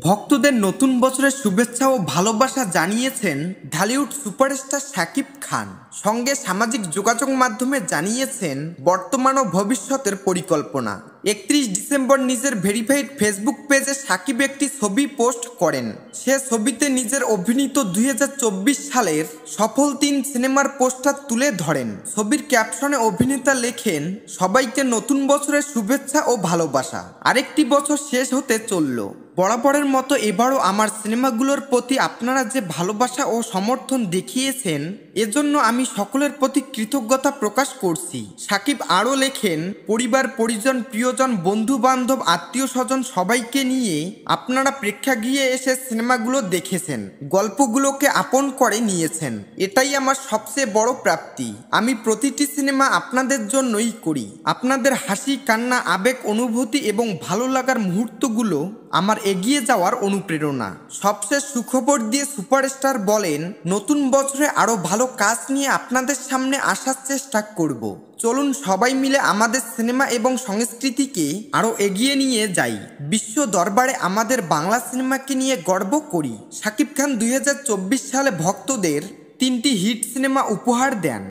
ভক্তদের নতুন বছরের শুভেচ্ছা ও ভালোবাসা জানিয়েছেন ঢালিউড সুপারস্টার শাকিব খান। সঙ্গে সামাজিক যোগাযোগ মাধ্যমে জানিয়েছেন বর্তমান ও ভবিষ্যতের পরিকল্পনা। 31 ডিসেম্বর নিজের ভেরিফাইড ফেসবুক পেজে শাকিব একটি ছবি পোস্ট করেন। সে ছবিতে নিজের অভিনীত 2024 সালের সফল 3 সিনেমার পোস্টার তুলে ধরেন। ছবির ক্যাপশনে অভিনেতা লেখেন, সবাইকে নতুন বছরের শুভেচ্ছা ও ভালোবাসা। আরেকটি বছর শেষ হতে চলল। বরাবরের মতো এবারও আমার সিনেমাগুলোর প্রতি আপনারা যে ভালোবাসা ও সমর্থন দেখিয়েছেন, এজন্য আমি সকলের প্রতি কৃতজ্ঞতা প্রকাশ করছি। শাকিব আরও লেখেন, পরিবার পরিজন প্রিয়জন বন্ধু বান্ধব আত্মীয় স্বজন সবাইকে নিয়ে আপনারা প্রেক্ষাগৃহে এসে সিনেমাগুলো দেখেছেন, গল্পগুলোকে আপন করে নিয়েছেন। এটাই আমার সবচেয়ে বড় প্রাপ্তি। আমি প্রতিটি সিনেমা আপনাদের জন্যই করি। আপনাদের হাসি কান্না আবেগ অনুভূতি এবং ভালো লাগার মুহূর্তগুলো আমার এগিয়ে যাওয়ার অনুপ্রেরণা। সবশেষ সুখবর দিয়ে সুপারস্টার বলেন, নতুন বছরে আরও ভালো কাজ নিয়ে আপনাদের সামনে আসার চেষ্টা করব। চলুন সবাই মিলে আমাদের সিনেমা এবং সংস্কৃতিকে আরও এগিয়ে নিয়ে যাই। বিশ্ব দরবারে আমাদের বাংলা সিনেমাকে নিয়ে গর্ব করি। শাকিব খান 2024 সালে ভক্তদের 3টি হিট সিনেমা উপহার দেন।